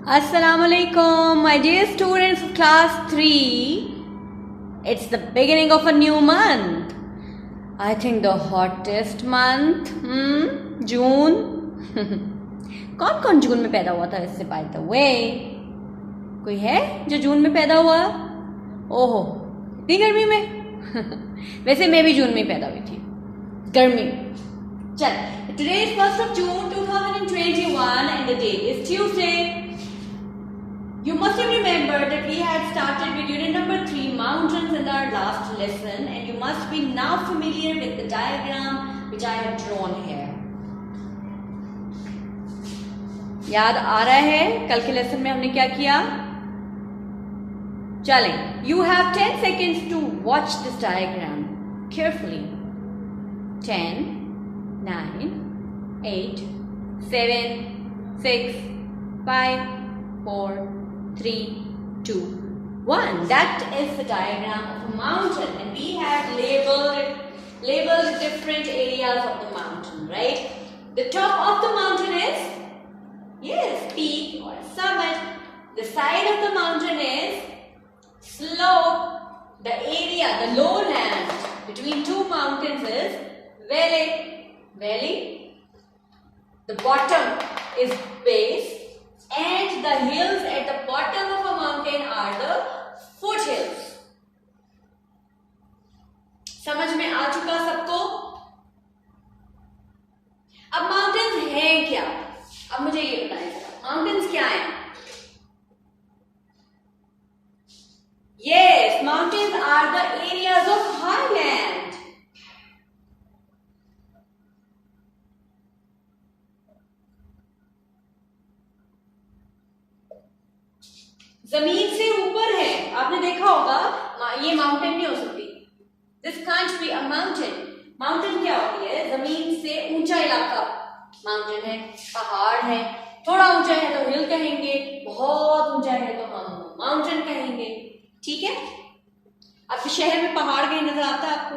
Assalamualaikum, my dear students of class 3. It's the beginning of a new month. I think the hottest month. June. कौन कौन जून में पैदा हुआ था इससे by the way? कोई है जो जून में पैदा हुआ? ओहो, इतनी गर्मी में? वैसे मैं भी जून में पैदा हुई थी, गर्मी में. चल, today is 1st of June 2021 and the day is Tuesday. You must have remembered that we had started with unit number 3 mountains in our last lesson, and you must be now familiar with the diagram which I have drawn here. याद आ रहा है कल के lesson में हमने क्या किया? चलें, you have 10 seconds to watch this diagram carefully. 10, 9, 8, 7, 6, 5, 4, 3, 2, 1. That is the diagram of a mountain, and we have labeled different areas of the mountain, right? The top of the mountain is peak or summit. The side of the mountain is slope. The area, the lowland between two mountains is valley. The bottom is base. And the hills at the bottom of a mountain are the foothills. समझ में आ चुका सबको? अब mountains हैं क्या? अब मुझे ये बताइए, माउंटेन्स क्या हैं? Yes, mountains are the areas of highland. जमीन से ऊपर है. आपने देखा होगा, ये माउंटेन नहीं हो सकती. This can't be a mountain. Mountain क्या होती है? जमीन से ऊंचा इलाका माउंटेन है. पहाड़ है, थोड़ा ऊंचा है तो हिल कहेंगे, बहुत ऊंचा है तो हम माउंटेन कहेंगे. ठीक है? आपके शहर में पहाड़ कहीं नजर आता है आपको?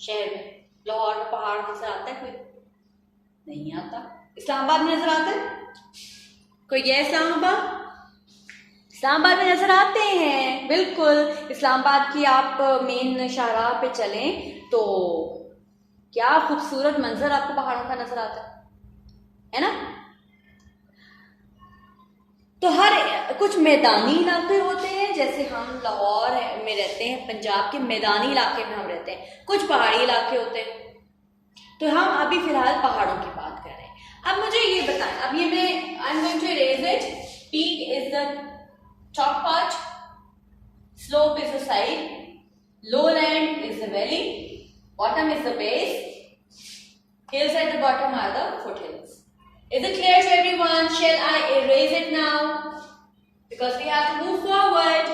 शहर में लाहौर में पहाड़ नजर आता है कोई? नहीं आता. इस्लामाबाद में नजर आता है कोई? गया इस्लामाबाद? इस्लामाबाद में नजर आते हैं, बिल्कुल. इस्लामाबाद की आप मेन शाहराह पे चलें तो क्या खूबसूरत मंजर आपको पहाड़ों का नजर आता है ना? तो हर कुछ मैदानी इलाके होते हैं, जैसे हम लाहौर में रहते हैं, पंजाब के मैदानी इलाके में हम रहते हैं. कुछ पहाड़ी इलाके होते हैं. तो हम अभी फिलहाल पहाड़ों की बात कर रहे हैं. अब मुझे ये बताएं, अब ये मैं I am going to erase it. Peak is the top part, slope is the side, lowland is the valley, bottom is the base, hills at the bottom are the foothills. Is it clear to everyone? Shall I erase it now? Because we have to move forward.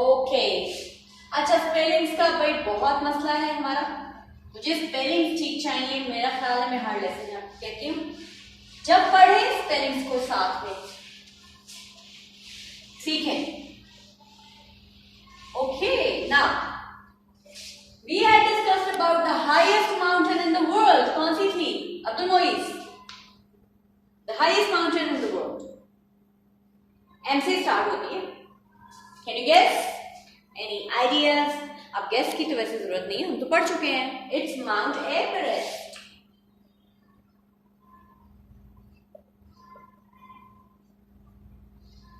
Okay. अच्छा, spellings का भाई बहुत मसला है हमारा. मुझे spellings ठीक चाहिए. मेरा ख्याल है मैं हर लेसन में आपको कहती हूँ, जब पढ़े स्पेलिंग्स को साथ में सीखें. Okay, now we had discussed about the highest mountain in the world. कौन सी थी? Abdul Moiz. The highest mountain in the world. M से स्टार्ट होती है. Can you guess? Any ideas? अब guess की तो वैसे जरूरत नहीं है, हम तो पढ़ चुके हैं. It's Mount Everest.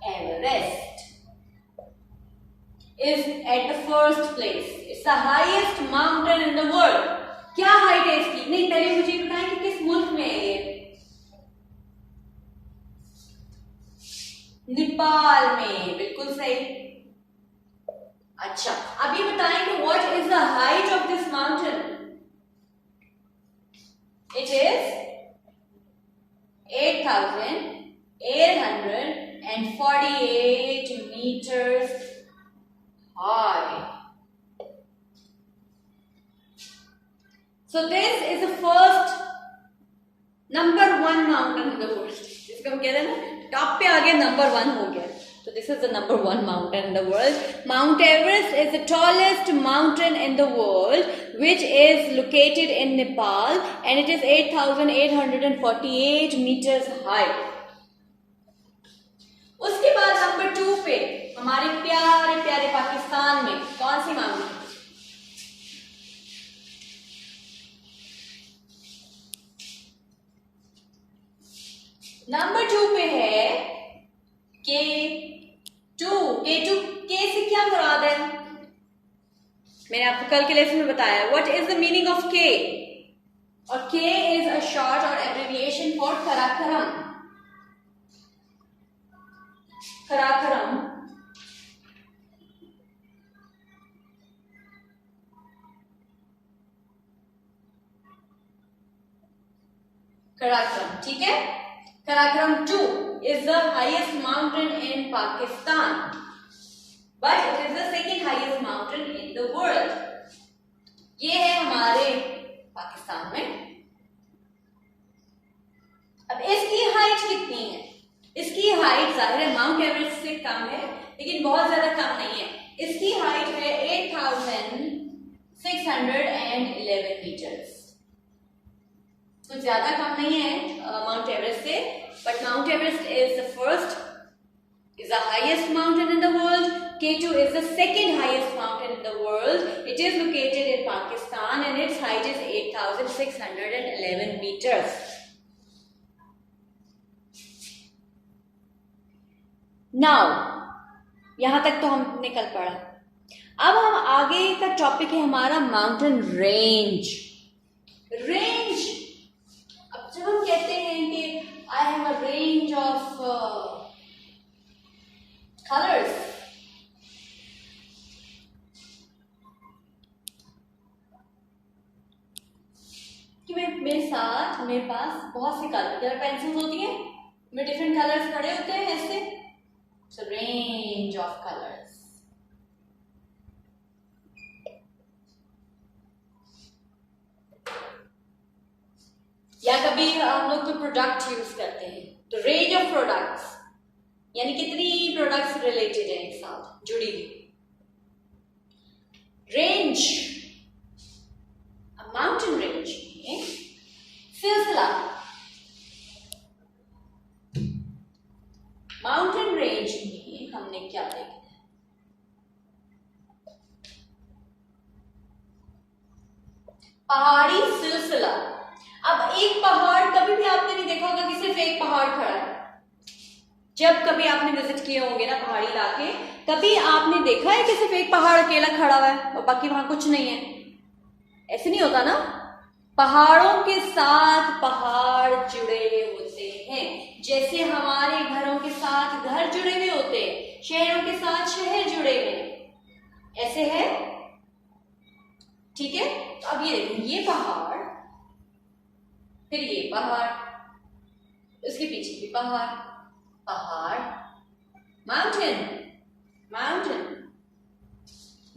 Everest is at the first place. It's the highest mountain in the world. क्या हाइट है इसकी? नहीं, पहले मुझे बताएं कि किस मुल्क में है ये? नेपाल में. बिल्कुल सही. अच्छा, अब ये बताएं कि what is the height of this mountain? It is 8,848 meters high. So this is the first number 1 mountain in the world. जिसको हम कहते हैं ना, टॉप पे आ गया, नंबर 1 हो गया. So this is the number 1 mountain in the world. Mount Everest is the tallest mountain in the world, which is located in Nepal, and it is 8,848 meters high. 2 पे हमारे प्यारे प्यारे पाकिस्तान में कौन सी माउंटेन? नंबर 2 पे है K2। K2 के से क्या मुराद है? मैंने आपको कल के लेसन में बताया what is the meaning of के, और के इज अ शॉर्ट और एब्रिविएशन फॉर कराकरम। कराकरम कराकरम, ठीक है। Karakoram 2 is the highest mountain in Pakistan, but it is the second highest mountain in the world। ये है हमारे पाकिस्तान में। अब इसकी हाइट कितनी है? इसकी हाइट जाहिर है माउंट एवरेस्ट से कम है, लेकिन बहुत ज्यादा कम नहीं है। इसकी हाइट है 8611 मीटर्स। कुछ ज्यादा कम नहीं है माउंट एवरेस्ट से, but mount Everest is the first, is the highest mountain in the world. K2 is the second highest mountain in the world. It is located in Pakistan and its height is 8611 meters. Now, यहां तक तो हमने कल पढ़ा। अब हम आगे का टॉपिक है हमारा माउंटेन रेंज। रेंज, अब जब हम कहते हैं कि I have a range of colours, कि मेरे पास बहुत सी कलर पेंसिल्स होती हैं, में डिफरेंट कलर्स पड़े होते हैं ऐसे। सो रेंज ऑफ कलर्स। या कभी हम लोग तो प्रोडक्ट यूज करते हैं, तो रेंज ऑफ प्रोडक्ट्स यानी कितनी प्रोडक्ट्स रिलेटेड है एक साथ जुड़ी हुई। रेंज, माउंटेन रेंज में सिलसिला, माउंटेन रेंज में हमने क्या देखा? पहाड़ी सिलसिला। अब एक पहाड़, कभी भी आपने नहीं देखा होगा कि सिर्फ एक पहाड़ खड़ा है। जब कभी आपने विजिट किए होंगे ना पहाड़ी इलाके, कभी आपने देखा है कि सिर्फ एक पहाड़ अकेला खड़ा हुआ है और बाकी वहां कुछ नहीं है? ऐसे नहीं होता ना। पहाड़ों के साथ पहाड़ जुड़े होते हैं, जैसे हमारे घरों के साथ घर जुड़े हुए होते हैं, शहरों के साथ शहर जुड़े हुए हैं, ऐसे है, ठीक है। तो अब ये देखो, ये पहाड़, फिर ये पहाड़, उसके पीछे भी पहाड़, पहाड़, mountain, mountain.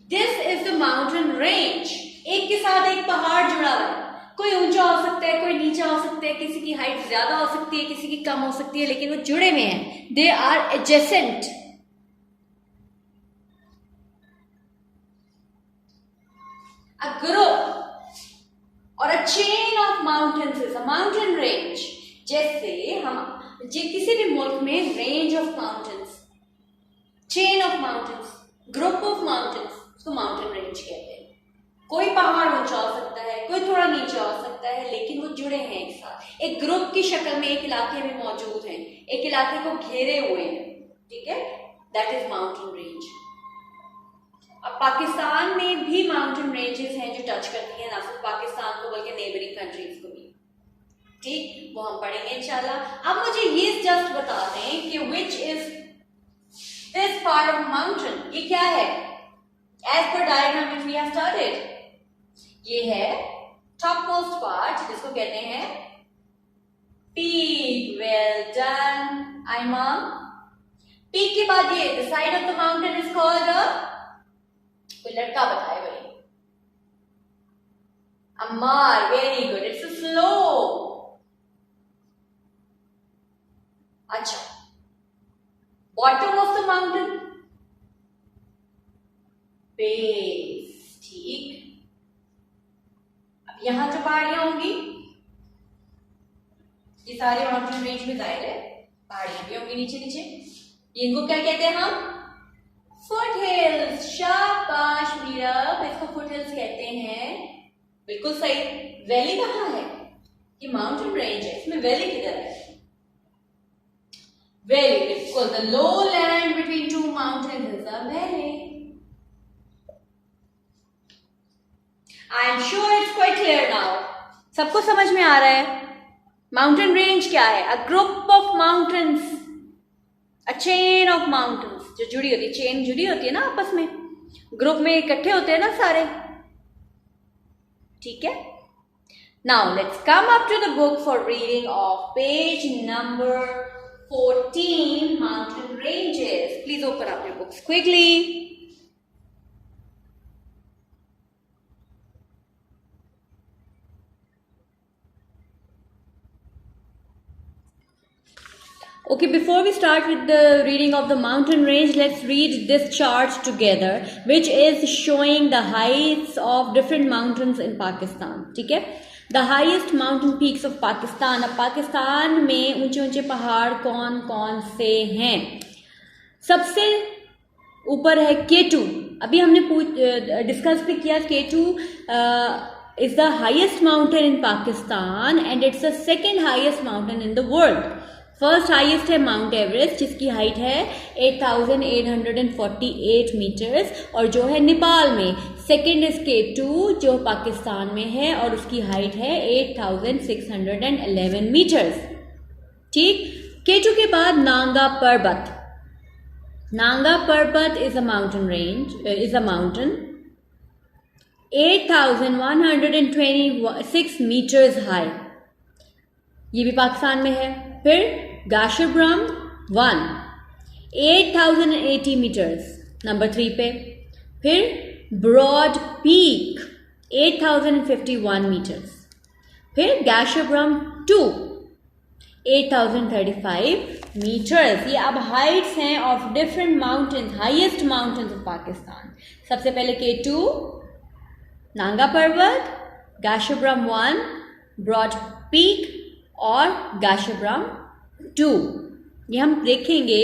This is the mountain range. एक के साथ एक पहाड़ जुड़ा हुआ है, कोई ऊंचा हो सकता है, कोई नीचा हो सकता है, किसी की हाइट ज्यादा हो सकती है, किसी की कम हो सकती है, लेकिन वो जुड़े हुए हैं। They are adjacent. A group और a chain of mountains is a mountain range. जैसे हम किसी भी मुल्क में range of mountains, chain of mountains, group of mountains, उसको माउंटेन रेंज कहते हैं। कोई पहाड़ ऊंचा हो सकता है, कोई थोड़ा नीचा हो सकता है, लेकिन वो जुड़े हैं एक साथ, एक ग्रुप की शक्ल में एक इलाके में मौजूद हैं, एक इलाके को घेरे हुए हैं, ठीक है। That is mountain range. अब पाकिस्तान में भी माउंटेन रेंजेस हैं जो टच करती हैं ना सिर्फ पाकिस्तान को बल्कि नेबरिंग कंट्रीज को भी, ठीक, वो हम पढ़ेंगे इंशाल्लाह। अब मुझे ये जस्ट बता दें कि which is this part of mountain, ये क्या है? एज पर diagram which we have started, ये है टॉप मोस्ट पार्ट जिसको कहते हैं peak. Well done Aiman. Peak के बाद ये the side of the mountain is called, कोई लड़का बताए भाई। Ammar, very good, it's a slope. अच्छा, bottom of the mountain, base, ठीक। अब यहां जो पहाड़ियां होंगी, ये सारे माउंटेन रेंज में जाहिर है पहाड़ियां भी होंगी नीचे नीचे, इनको क्या कहते हैं हम? Foot hills. शाबाश मीरा, इसको फुट हिल्स कहते हैं। बिल्कुल सही। वैली कहाँ है? ये माउंटेन रेंज है, इसमें वैली किधर है? वैली, बिल्कुल। The low land between two mountain is a valley. I am sure it's quite clear now. सबको समझ में आ रहा है? माउंटेन रेंज क्या है? A group of mountains, a chain of mountains, जो जुड़ी होती है, चेन जुड़ी होती है ना आपस में, ग्रुप में इकट्ठे होते हैं ना सारे, ठीक है। Now let's come up to the book for reading of page number 14, mountain ranges. Please open up your books quickly. Okay, before we start with the reading of the mountain range, let's read this chart together, which is showing the heights of different mountains in Pakistan. ठीक है? The highest mountain peaks of Pakistan. अब पाकिस्तान में ऊंचे ऊंचे पहाड़ कौन कौन से हैं? सबसे ऊपर है K2. अभी हमने डिस्कस भी किया, K2 is the highest mountain in Pakistan and it's the second highest mountain in the world. First highest है माउंट एवरेस्ट, जिसकी हाइट है 8,848 मीटर्स और जो है नेपाल में। सेकेंड इज K2 जो पाकिस्तान में है और उसकी हाइट है 8,611 मीटर्स। ठीक। K2 के बाद Nanga Parbat. Nanga Parbat is a mountain range, is a mountain 8,126 meters high, ये भी पाकिस्तान में है। फिर गाशेब्रम 1 8,080 मीटर्स, नंबर 3 पे। फिर ब्रॉड पीक 8,051 मीटर्स। फिर गाशेब्रम 2 8,035 मीटर्स। ये अब हाइट्स हैं of different mountains, highest mountains of Pakistan. सबसे पहले K2, नांगा पर्वत, गाशेब्रम 1, ब्रॉड पीक और गाशेब्रम 2। ये हम देखेंगे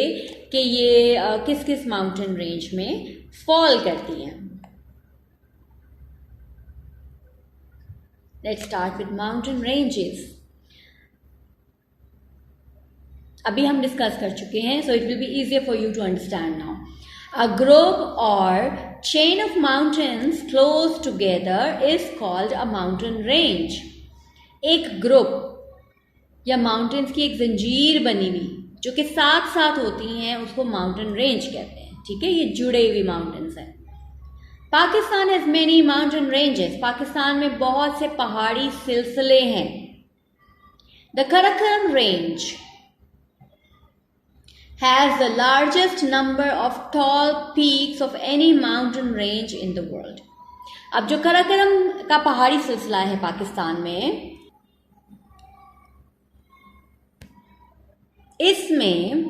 कि ये किस किस माउंटेन रेंज में फॉल करती हैं। Let's start with mountain ranges. अभी हम डिस्कस कर चुके हैं, so it will be easier for you to understand now. A group और chain of mountains close together is called a mountain range. एक ग्रुप या माउंटेन्स की एक जंजीर बनी हुई जो कि साथ साथ होती हैं, उसको माउंटेन रेंज कहते हैं। ठीक है, ये जुड़े हुए माउंटेन्स हैं। Pakistan has many mountain ranges. Pakistan में बहुत से पहाड़ी सिलसिले हैं। The Karakoram range has the largest number of tall peaks of any mountain range in the world. अब जो कराकोरम का पहाड़ी सिलसिला है पाकिस्तान में, इसमें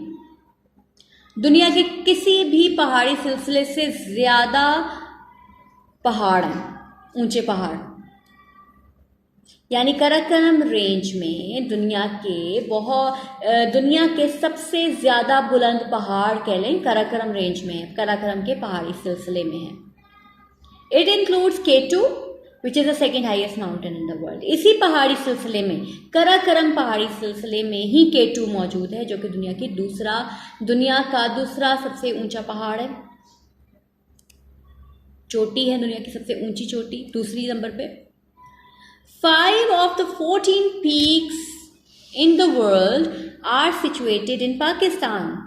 दुनिया के किसी भी पहाड़ी सिलसिले से ज्यादा पहाड़ हैं, ऊंचे पहाड़। यानी कराकोरम रेंज में दुनिया के सबसे ज्यादा बुलंद पहाड़ कह लें कराकोरम रेंज में है, कराकोरम के पहाड़ी सिलसिले में है। It includes K2 which is the second highest mountain in the world. इसी पहाड़ी सिलसिले में, कराकोरम पहाड़ी सिलसिले में ही K2 मौजूद है, जो कि दुनिया का दूसरा सबसे ऊंचा पहाड़ है, चोटी है, दुनिया की सबसे ऊंची चोटी, दूसरी नंबर पे। 5 of the 14 peaks in the world are situated in Pakistan.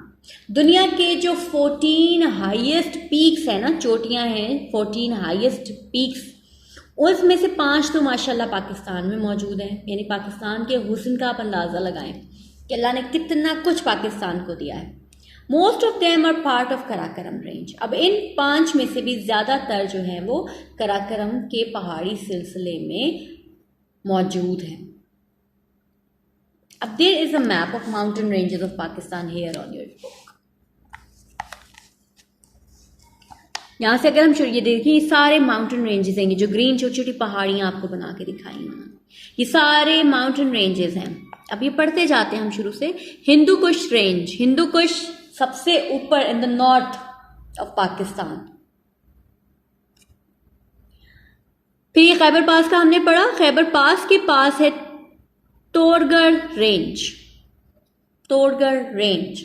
दुनिया के जो 14 हाईएस्ट पीक्स है ना, चोटियां हैं, 14 हाईएस्ट पीक्स, उसमें से 5 तो माशाल्लाह पाकिस्तान में मौजूद हैं। यानी पाकिस्तान के हुस्न का आप अंदाज़ा लगाएं कि अल्लाह ने कितना कुछ पाकिस्तान को दिया है। Most of them are part of Karakoram range. अब इन 5 में से भी ज़्यादातर जो हैं वो कराकोरम के पहाड़ी सिलसिले में मौजूद हैं। अब there is a map of mountain ranges of Pakistan here on your book. यहाँ से अगर हम ये देखें, ये सारे माउंटेन रेंजेस हैं, जो ग्रीन छोटी छोटी पहाड़ियाँ आपको बना के दिखाई हैं, ये सारे माउंटेन रेंजेस हैं। अब ये पढ़ते जाते हैं हम शुरू से। हिंदू कुश रेंज, हिंदू कुश सबसे ऊपर in the north of Pakistan. फिर ये खैबर पास का हमने पढ़ा, खैबर पास के पास है तोड़गढ़ रेंज। तोड़गढ़ रेंज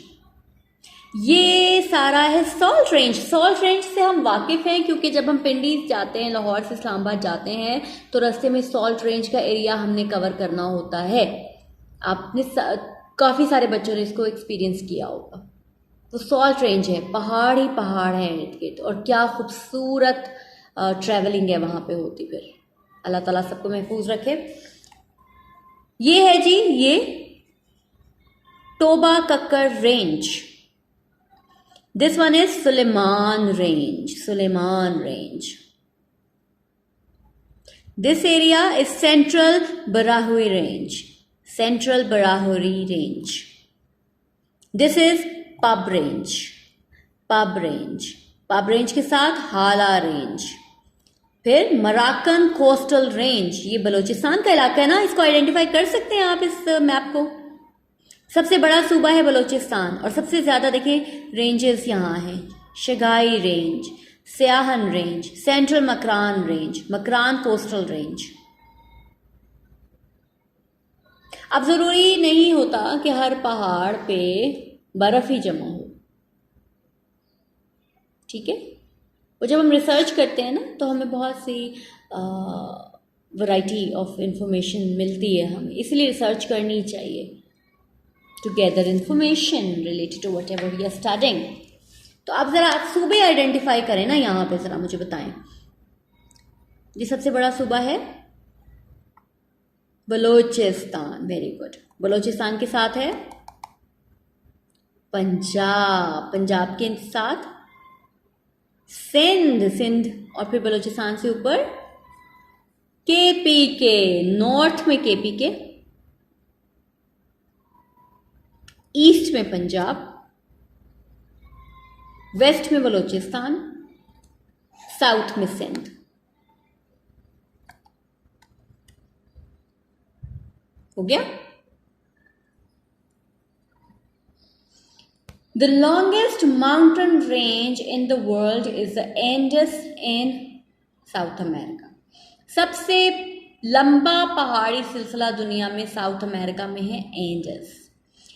ये सारा है सॉल्ट रेंज। सॉल्ट रेंज से हम वाकिफ हैं क्योंकि जब हम पिंडी जाते हैं, लाहौर से इस्लामाबाद जाते हैं, तो रास्ते में सॉल्ट रेंज का एरिया हमने कवर करना होता है। आपने काफ़ी सारे बच्चों ने इसको एक्सपीरियंस किया होगा। तो सॉल्ट रेंज है, पहाड़ ही पहाड़ है इर्द गिर्द, और क्या खूबसूरत ट्रैवलिंग है वहाँ पे होती। फिर अल्लाह ताला सबको महफूज रखे। ये है जी, ये Toba Kakar range. This one is Sulaiman range. Sulaiman range. This area is central Brahui range. Central Brahui range. This is Pab range. Pab range. Pab range के साथ हाला रेंज। फिर मराकन कोस्टल रेंज, ये बलूचिस्तान का इलाका है ना, इसको आइडेंटिफाई कर सकते हैं आप इस मैप को। सबसे बड़ा सूबा है बलूचिस्तान और सबसे ज़्यादा देखिए रेंजेस यहाँ हैं। Chagai range, Siahan range, central Makran range, Makran coastal range. अब ज़रूरी नहीं होता कि हर पहाड़ पे बर्फ़ ही जमा हो, ठीक है। और जब हम रिसर्च करते हैं ना, तो हमें बहुत सी वैरायटी ऑफ इंफॉर्मेशन मिलती है हमें, इसलिए रिसर्च करनी चाहिए to gather information related to whatever we are studying. तो आप ज़रा सूबे आइडेंटिफाई करें ना, यहाँ पे ज़रा मुझे बताएं। ये सबसे बड़ा सूबा है बलूचिस्तान। Very good. बलूचिस्तान के साथ है पंजाब। पंजाब के साथ सिंध। सिंध और फिर बलूचिस्तान से ऊपर केपी के, नॉर्थ में केपी के, ईस्ट में पंजाब, वेस्ट में बलूचिस्तान, साउथ में सिंध। हो गया। The longest mountain range in the world is the Andes in South America. सबसे लंबा पहाड़ी सिलसिला दुनिया में साउथ अमेरिका में है Indus.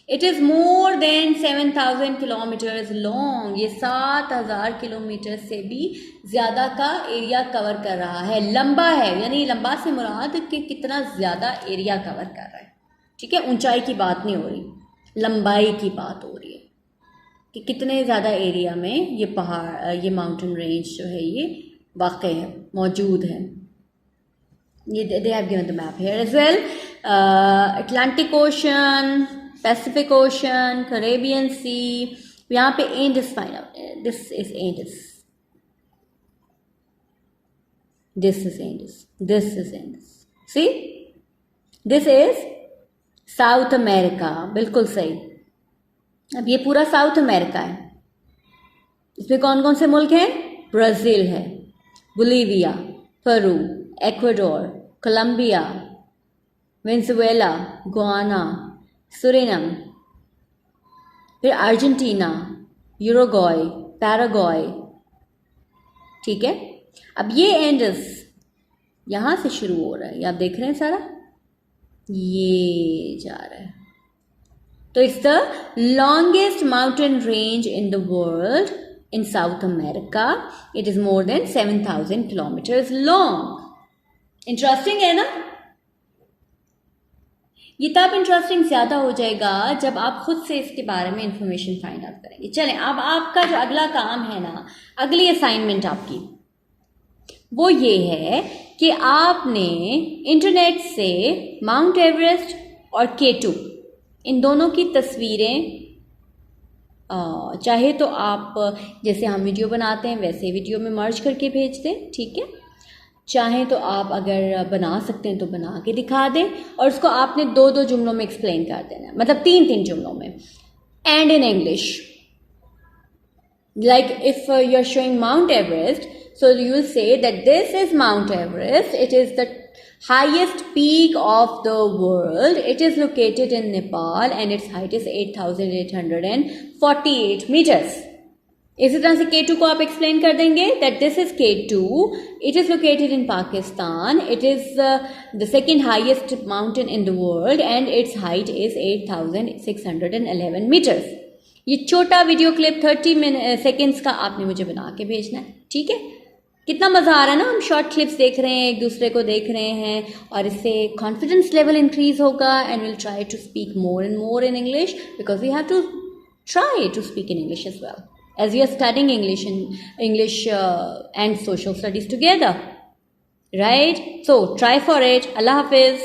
It is more than 7,000 kilometers long. ये 7,000 किलोमीटर से भी ज़्यादा का एरिया कवर कर रहा है। लंबा है, यानी लंबा से मुराद कि कितना ज़्यादा एरिया कवर कर रहा है, ठीक है। ऊंचाई की बात नहीं हो रही, लंबाई की बात हो रही है कि कितने ज़्यादा एरिया में ये पहाड़, ये माउंटेन रेंज जो है ये वाक़ई है, मौजूद है। ये they have given the map here as well. Atlantic Ocean, Pacific Ocean, Caribbean Sea, यहाँ पे Andes find out. This is Andes, this is Andes, this is Andes. See, this is South America. बिल्कुल सही। अब ये पूरा south America है। इसमें कौन कौन से मुल्क हैं? ब्राज़ील है, Bolivia, Peru, Ecuador, Colombia, Venezuela, Guyana, Suriname, फिर अर्जेंटीना, यूरुग्वे, पैराग्वे, ठीक है। अब ये एंडस यहाँ से शुरू हो रहा है, ये आप देख रहे हैं सारा, ये जा रहा है। तो it's the longest mountain range in the world in south America. It is more than 7,000 kilometres long. Interesting है ना? ये तब इंटरेस्टिंग ज़्यादा हो जाएगा जब आप खुद से इसके बारे में इंफॉर्मेशन फाइंड आउट करेंगे। चलें, अब आपका जो अगला काम है ना, अगली असाइनमेंट आपकी, वो ये है कि आपने इंटरनेट से माउंट एवरेस्ट और K2 इन दोनों की तस्वीरें, चाहे तो आप जैसे हम वीडियो बनाते हैं वैसे वीडियो में मर्ज करके भेज दें, ठीक है। चाहें तो आप अगर बना सकते हैं तो बना के दिखा दें, और उसको आपने 2-2 जुमलों में एक्सप्लेन कर देना, मतलब 3-3 जुमलों में, and in English. Like if you are showing Mount Everest, so you will say that this is Mount Everest. It is the Highest peak of the world, it is located in Nepal and its height is 8,848 meters. इसी तरह से K2 को आप explain कर देंगे that this is K2, it is located in Pakistan, it is the second highest mountain in the world and its height is 8,611 meters. ये छोटा video clip 30 seconds का आपने मुझे बना के भेजना है, ठीक है? कितना मज़ा आ रहा है ना, हम शॉर्ट क्लिप्स देख रहे हैं, एक दूसरे को देख रहे हैं और इससे कॉन्फिडेंस लेवल इंक्रीज होगा and will try to speak more and more in English because we have to try to speak in English as well, as we are studying English and social studies together, right? So try for it. Allah Hafiz.